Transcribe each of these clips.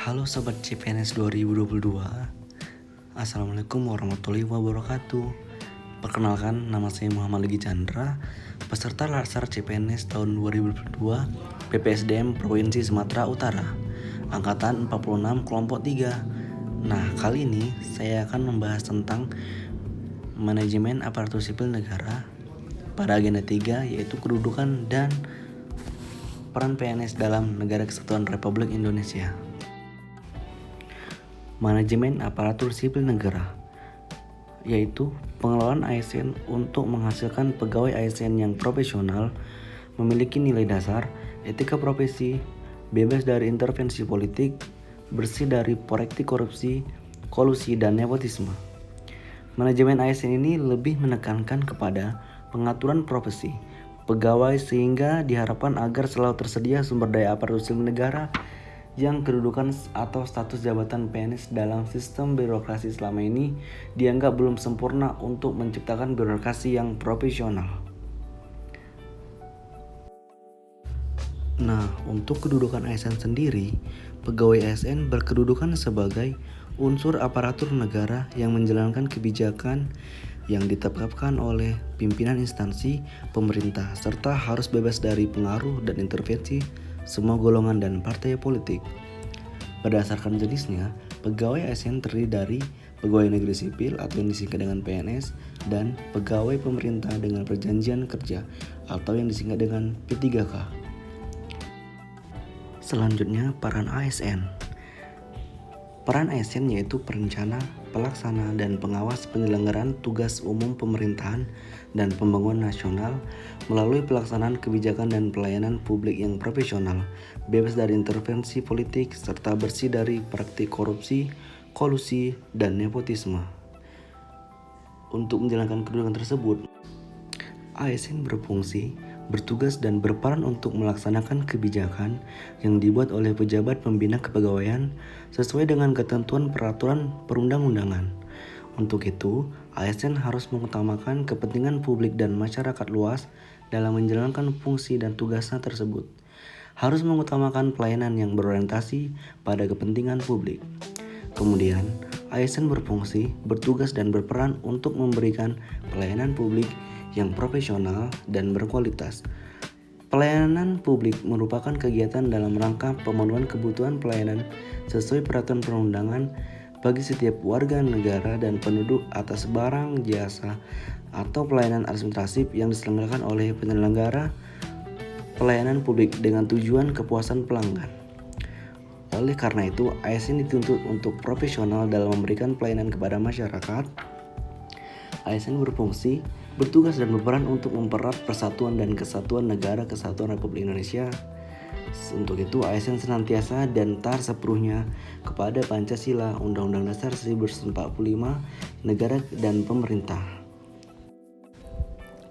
Halo Sobat CPNS 2022. Assalamualaikum warahmatullahi wabarakatuh. Perkenalkan, nama saya Muhammad Legi Chandra, peserta Latsar CPNS tahun 2022 PPSDM Provinsi Sumatera Utara, Angkatan 46 Kelompok 3. Nah, kali ini saya akan membahas tentang manajemen aparatur sipil negara pada agenda 3, yaitu kedudukan dan peran PNS dalam Negara Kesatuan Republik Indonesia. Manajemen aparatur sipil negara, yaitu pengelolaan ASN untuk menghasilkan pegawai ASN yang profesional, memiliki nilai dasar, etika profesi, bebas dari intervensi politik, bersih dari praktik korupsi, kolusi, dan nepotisme. Manajemen ASN ini lebih menekankan kepada pengaturan profesi pegawai sehingga diharapkan agar selalu tersedia sumber daya aparatur sipil negara yang kedudukan atau status jabatan PNS dalam sistem birokrasi selama ini dianggap belum sempurna untuk menciptakan birokrasi yang profesional. Nah, untuk kedudukan ASN sendiri, pegawai ASN berkedudukan sebagai unsur aparatur negara yang menjalankan kebijakan yang ditetapkan oleh pimpinan instansi pemerintah serta harus bebas dari pengaruh dan intervensi semua golongan dan partai politik. Berdasarkan jenisnya, pegawai ASN terdiri dari pegawai negeri sipil atau yang disingkat dengan PNS dan pegawai pemerintah dengan perjanjian kerja atau yang disingkat dengan P3K. Selanjutnya, peran ASN. Peran ASN yaitu perencana, pelaksana, dan pengawas penyelenggaraan tugas umum pemerintahan dan pembangunan nasional melalui pelaksanaan kebijakan dan pelayanan publik yang profesional, bebas dari intervensi politik, serta bersih dari praktik korupsi, kolusi, dan nepotisme. Untuk menjalankan kedudukan tersebut, ASN berfungsi, bertugas dan berperan untuk melaksanakan kebijakan yang dibuat oleh pejabat pembina kepegawaian sesuai dengan ketentuan peraturan perundang-undangan. Untuk itu, ASN harus mengutamakan kepentingan publik dan masyarakat luas dalam menjalankan fungsi dan tugasnya tersebut. Harus mengutamakan pelayanan yang berorientasi pada kepentingan publik. Kemudian, ASN berfungsi, bertugas dan berperan untuk memberikan pelayanan publik yang profesional dan berkualitas. Pelayanan publik merupakan kegiatan dalam rangka pemenuhan kebutuhan pelayanan sesuai peraturan perundangan bagi setiap warga negara dan penduduk atas barang, jasa, atau pelayanan administratif yang diselenggarakan oleh penyelenggara pelayanan publik dengan tujuan kepuasan pelanggan. Oleh karena itu, ASN dituntut untuk profesional dalam memberikan pelayanan kepada masyarakat. ASN berfungsi, bertugas dan berperan untuk mempererat persatuan dan kesatuan negara kesatuan Republik Indonesia. Untuk itu, ASN senantiasa dan tak sepenuhnya kepada Pancasila, Undang-Undang Dasar 1945, negara dan pemerintah.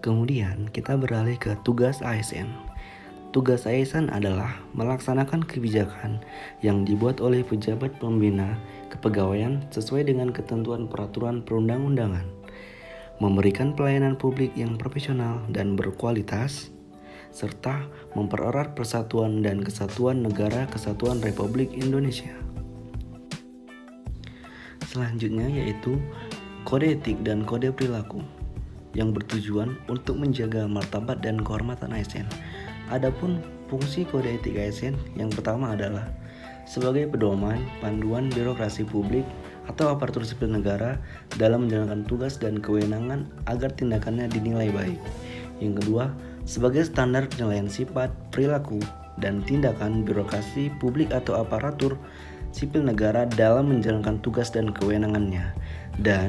Kemudian, kita beralih ke tugas ASN. Tugas ASN adalah melaksanakan kebijakan yang dibuat oleh pejabat pembina kepegawaian sesuai dengan ketentuan peraturan perundang-undangan, memberikan pelayanan publik yang profesional dan berkualitas, serta mempererat persatuan dan kesatuan negara kesatuan Republik Indonesia. Selanjutnya yaitu kode etik dan kode perilaku yang bertujuan untuk menjaga martabat dan kehormatan ASN. Adapun fungsi kode etik ASN yang pertama adalah sebagai pedoman, panduan birokrasi publik atau aparatur sipil negara dalam menjalankan tugas dan kewenangan agar tindakannya dinilai baik. Yang kedua, sebagai standar penilaian sifat, perilaku, dan tindakan birokrasi publik atau aparatur sipil negara dalam menjalankan tugas dan kewenangannya, dan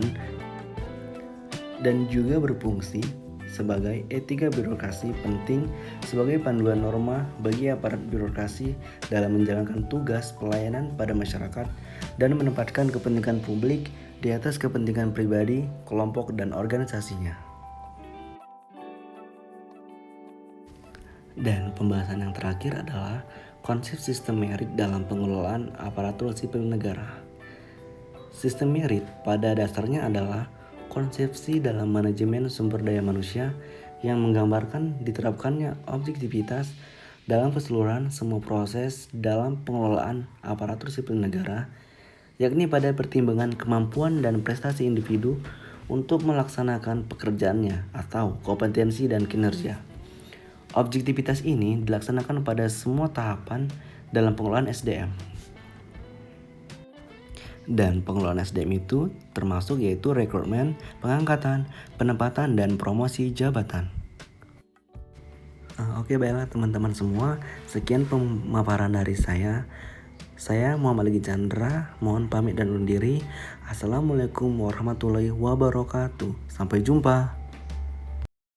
juga berfungsi sebagai etika birokrasi penting sebagai panduan norma bagi aparat birokrasi dalam menjalankan tugas pelayanan pada masyarakat dan menempatkan kepentingan publik di atas kepentingan pribadi, kelompok, dan organisasinya. Dan pembahasan yang terakhir adalah konsep sistem merit dalam pengelolaan aparatur sipil negara. Sistem merit pada dasarnya adalah konsepsi dalam manajemen sumber daya manusia yang menggambarkan diterapkannya objektivitas dalam keseluruhan semua proses dalam pengelolaan aparatur sipil negara, yakni pada pertimbangan kemampuan dan prestasi individu untuk melaksanakan pekerjaannya atau kompetensi dan kinerja. Objektivitas ini dilaksanakan pada semua tahapan dalam pengelolaan SDM. Dan pengelolaan SDM itu termasuk yaitu rekrutmen, pengangkatan, penempatan, dan promosi jabatan. Oke, baiklah teman-teman semua, sekian pemaparan dari saya. Saya Muhammad Legi Chandra, mohon pamit dan undur diri. Assalamualaikum warahmatullahi wabarakatuh. Sampai jumpa.